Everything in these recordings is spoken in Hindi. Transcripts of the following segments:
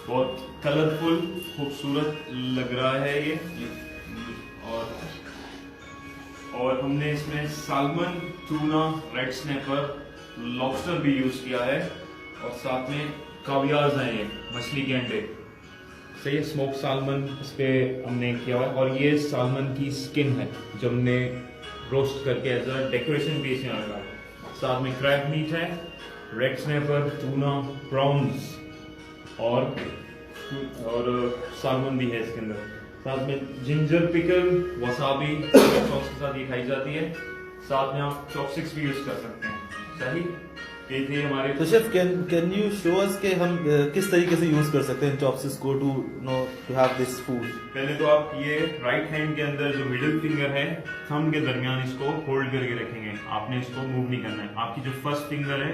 बहुत कलरफुल खूबसूरत लग रहा है ये। और हमने इसमें salmon, tuna, red snapper, lobster भी यूज किया है और साथ में कावियार्स हैं, ये मछली के अंडे। सही है, स्मोक साल्मन इस पे हमने किया है। और ये साल्मन की स्किन है जो हमने रोस्ट करके एज अ डेकोरेशन पीस यहाँ लगा। साथ में क्रैब मीट है, रेड स्नैपर, टूना, प्रॉन्स और साल्मन भी है इसके अंदर। साथ में जिंजर पिकल, वसाबी सॉस के साथ ये खाई जाती है। साथ में आप चॉपस्टिक्स भी यूज कर सकते हैं। सही, ये थे हमारे। तो chef can you show us कि हम किस तरीके से यूज कर सकते हैं चॉपस्टिक्स को टू हैव दिस फूड। पहले तो आप ये राइट हैंड के अंदर जो मिडिल फिंगर है, थंब के दरमियान इसको होल्ड करके रखेंगे। आपने इसको मूव नहीं करना है। आपकी जो फर्स्ट फिंगर है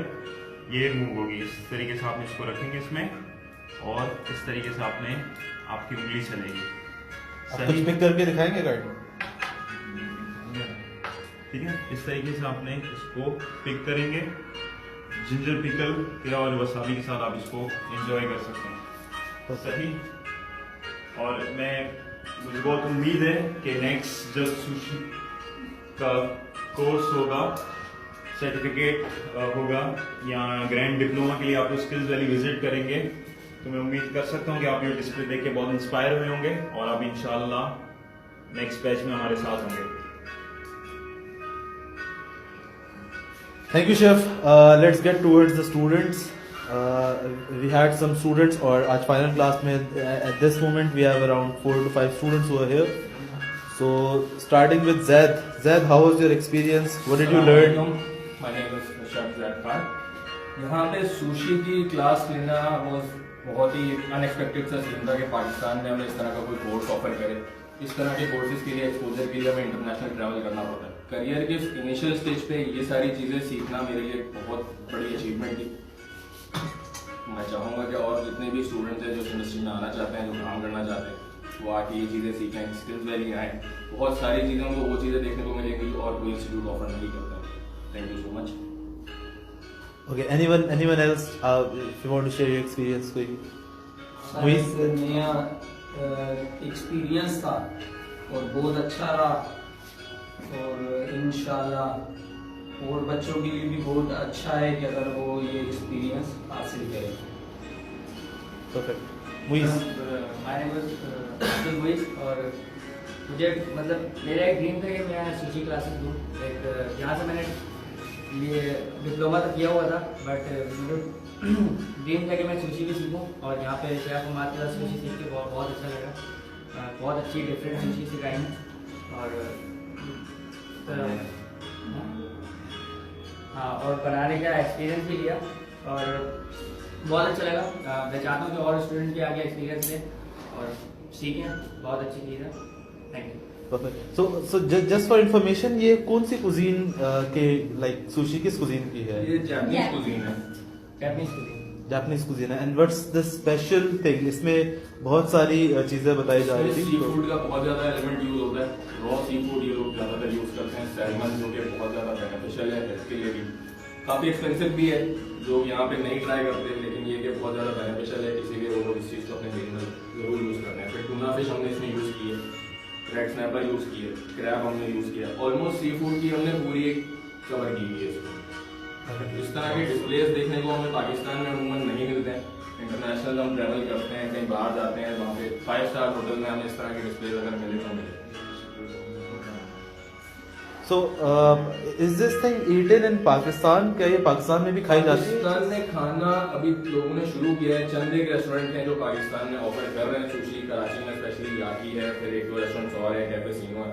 ये मूव होगी। इस तरीके से आपने इसको रखेंगे इसमें और इस तरीके से आपने आपकी उंगली चलेगी। कुछ पिक करके दिखाएंगे गाइड? ठीक है, इस तरीके से आपने इसको पिक करेंगे। जिंजर पिकल के और वसाबी के साथ आप इसको एंजॉय कर सकते हैं। सही। और मुझे बहुत उम्मीद है कि नेक्स्ट जब सुशी का कोर्स होगा, सर्टिफिकेट होगा या ग्रैंड डिप्लोमा के लिए आप स्किल्स वैली विजिट करेंगे, तो मैं उम्मीद कर सकता हूँ कि आप ये डिस्प्ले देख के बहुत इंस्पायर हुए होंगे और आप इंशाल्लाह नेक्स्ट बैच में हमारे साथ होंगे। Thank you, Chef. Let's get towards the students. We had some students, और आज final class में at this moment we have around 4 to 5 students who are here. So starting with Zaid. Zaid, how was your experience? What did you learn? My name is Chef Zaid Khan. यहाँ पे सुशी की क्लास लेना बहुत ही अनएक्सपेक्टेड सा सीन था कि पाकिस्तान में हमें इस तरह का कोई कोर्स ऑफर करे। इस तरह के कोर्सेज के लिए, एक्सपोजर के लिए हमें इंटरनेशनल ट्रैवल करना पड़ता है। करियर के इनिशियल स्टेज पे ये सारी चीज़ें सीखना मेरे लिए बहुत बड़ी अचीवमेंट थी। मैं चाहूँगा कि और जितने भी स्टूडेंट्स हैं जो इस इंडस्ट्री में आना चाहते हैं, जो काम करना चाहते हैं, वो आके ये चीज़ें सीखें, स्किल्स वैली आएँ। बहुत सारी चीज़ें उनको वो चीज़ें देखने को मिलेंगी और कोई इंस्टीट्यूट ऑफर नहीं करता है। Thank you so much. Okay, anyone else if you want to share your experience कोई? नया एक्सपीरियंस था और बहुत अच्छा रहा और इंशाल्लाह और बच्चों के लिए भी बहुत अच्छा है कि अगर वो ये एक्सपीरियंस हासिल करें। Perfect. Muiz. My name is Abdul Muiz और मुझे मतलब मेरा एक ड्रीम था कि मैं सुशी क्लासेस लूँ। एक यहाँ से मैंने ये डिप्लोमा तो किया हुआ था, बट ड्रीम था कि मैं सुशी भी सीखूं और यहाँ पे शेफ उमार के साथ सुशी सीख के बहुत अच्छा लगा। बहुत अच्छी डिफरेंट सुशी सिखाई है और हाँ, और बनाने का एक्सपीरियंस भी लिया और बहुत अच्छा लगा। मैं चाहता हूँ कि और स्टूडेंट भी आगे एक्सपीरियंस लें और सीखें। बहुत अच्छी चीज़ है। Thank you. Perfect. So just for information, ये कौन सी कुजीन के like sushi किस कुजीन की है? ये जापानीज कुजीन है। जापानीज कुजीन है। And what's the special thing? इसमें बहुत सारी चीजें बताई जा रही थी। सी फूड का बहुत ज्यादा एलिमेंट यूज होता है। रॉ सी फूड ये लोग ज्यादातर यूज करते हैं। सैल्मन जो कि बहुत ज्यादा बेनिफिशियल है हेल्थ के लिए भी, काफी एक्सपेंसिव भी है, जो यहाँ पे नहीं ट्राई करते, लेकिन ये कि बहुत ज्यादा बेनिफिशियल है, इसीलिए वो लोग इस चीज को अपने दिन में जरूर यूज करते हैं। फिर टूना फिश हमने इसमें यूज की है, रेड स्नैपर यूज किए, क्रैब हमने यूज किया। ऑलमोस्ट सी फूड की हमने पूरी एक कवर की हुई है इसको। इस तरह के डिस्प्लेस देखने को हमें पाकिस्तान में अमूमन नहीं मिलते हैं। इंटरनेशनल हम ट्रैवल करते हैं, कहीं बाहर जाते हैं, वहाँ पे 5 स्टार होटल में हमें इस तरह के डिस्प्लेस अगर मिले तो मिले। So is this thing eaten in Pakistan? क्या ये पाकिस्तान में भी खाई जाती है? पाकिस्तान में खाना अभी लोगों ने शुरू किया है। चंद एक रेस्टोरेंट हैं जो पाकिस्तान में ऑफर कर रहे हैं सुशी। कराची में स्पेशली याकी है, फिर एक दो रेस्टोरेंट्स और है, कैफे सीनो है,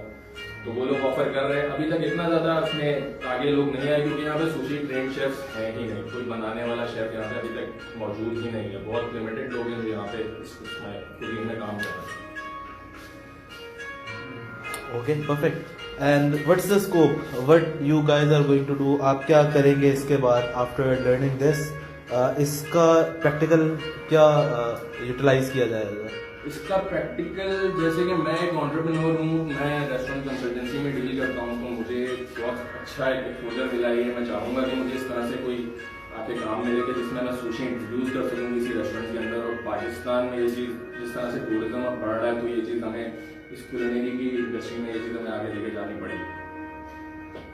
तो वो लोग ऑफर कर रहे हैं। अभी तक इतना ज्यादा उसमें आगे लोग नहीं आए क्योंकि यहाँ पे सुशी ट्रेंड शेफ्स हैं ही नहीं। कोई बनाने वाला शेफ यहाँ पे अभी तक मौजूद ही नहीं है। बहुत लिमिटेड लोग हैं जो यहाँ पे कुकिंग में काम कर रहे हैं। Okay, perfect. And what's the scope? What you guys are going to do? आप क्या करेंगे इसके बाद after learning this? इसका प्रैक्टिकल क्या यूटिलाइज किया जाएगा? इसका प्रैक्टिकल, जैसे कि मैं एक एंटरप्रेन्योर हूँ, मैं रेस्टोरेंट कंसल्टेंसी में डील करता हूँ, तो मुझे बहुत अच्छा एक एक्सपोजर मिला है। मैं चाहूँगा कि मुझे इस तरह से कोई आके काम मिले कि जिसमें मैं सुशी इंट्रोड्यूस कर सकूँ किसी रेस्टोरेंट के अंदर। और पाकिस्तान में ये चीज़ जिस तरह से टूरिज्म अब बढ़ रहा है, तो ये चीज़ हमें इस कुलिनरी की इंडस्ट्री में ये चीज़ हमें आगे लेके जानी पड़ेगी।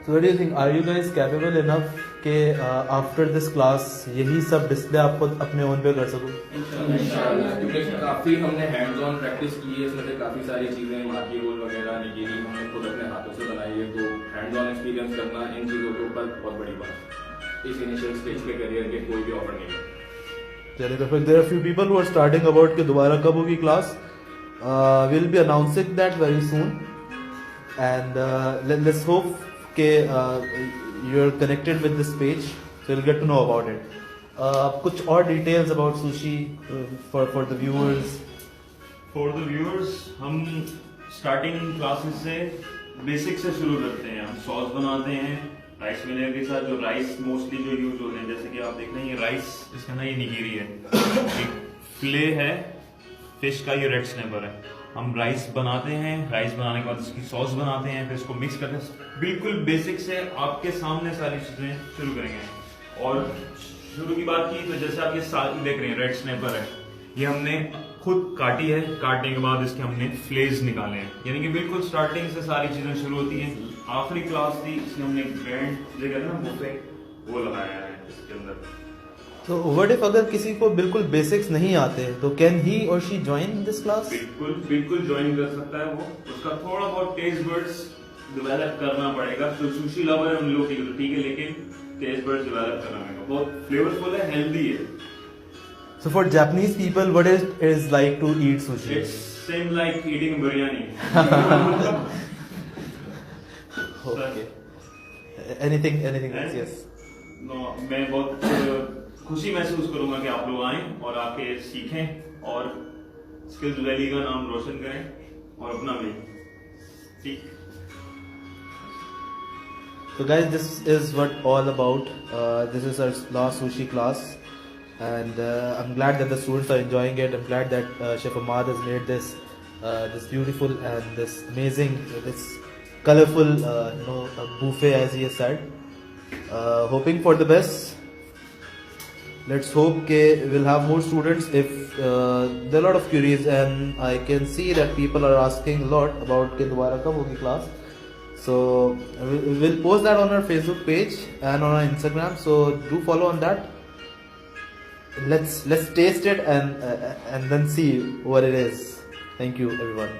So what do you think? Are you guys capable enough कि after this class यही सब डिस्प्ले आपको अपने ओन पे कर सको? इंशाल्लाह, क्योंकि काफ़ी हमने हैंड्स ऑन प्रैक्टिस की है, इसमें से काफ़ी सारी चीज़ें मार्की रोल वगैरह निगेरी हमने खुद अपने हाथों से बनाई है। तो हैंड्स ऑन एक्सपीरियंस करना इन चीज़ों के ऊपर बहुत बड़ी बात है इस इनिशियल स्टेज पे करियर के कोई भी ऑफर नहीं है। चलिए perfect. There are few people who are starting about कि दोबारा कब होगी class. We'll be announcing that very soon, and let's hope कि you're connected with this page, so you'll get to know about it. कुछ और details about sushi for the viewers. For the viewers, हम स्टार्टिंग क्लासेस से बेसिक से शुरू करते हैं। हम सॉस बनाते हैं राइस विनेगर के साथ। जो राइस मोस्टली जो यूज होते हैं, जैसे कि आप देख रहे हैं ये राइस, इसका ना ये निगेरी है, एक फिले है फिश का, ये रेड स्नैपर है। हम राइस बनाते हैं, राइस बनाने के बाद इसकी सॉस बनाते हैं, फिर इसको मिक्स करते हैं। बिल्कुल बेसिक से आपके सामने सारी चीजें शुरू करेंगे। और शुरू की बात की तो जैसे आप ये देख रहे हैं रेड स्नैपर है, ये हमने खुद काटी है। काटने के बाद इसके हमने फ्लेज निकाले हैं, यानी कि बिल्कुल स्टार्टिंग से सारी चीजें शुरू होती हैं। आखिरी क्लास थी, इसमें हमने ग्रैंड जगह ना बुफे वो लगाया है इसके अंदर। तो what if अगर किसी को बिल्कुल बेसिक्स नहीं आते, तो कैन ही और शी ज्वाइन दिस क्लास? बिल्कुल ज्वाइन कर सकता है वो। उसका थोड़ा बहुत टेस्ट बर्ड्स डेवलप करना पड़ेगा। तो सुशी लवर है उन लोग की तो ठीक है, लेकिन टेस्ट बर्ड्स डेवलप करना पड़ेगा। बहुत फ्लेवरफुल है, हेल्दी है। So for Japanese people, what it is like to eat sushi? It's same like eating biryani. Okay. Anything else? Yes. No, मैं बहुत खुशी महसूस करूंगा कि आप लोग आएं और आके सीखें और स्किल्स वैली का नाम रोशन करें और अपना भी। ठीक। So guys, this is what all about. This is our last sushi class, and I'm glad that the students are enjoying it. I'm glad that Chef Ahmad has made this beautiful and this amazing, this colorful, buffet, as he has said. Hoping for the best. Let's hope we'll have more students. If there are a lot of queries, and I can see that people are asking a lot about कि दोबारा कब होगी class. So we'll post that on our Facebook page and on our Instagram. So do follow on that. Let's taste it and then see what it is. Thank you everyone.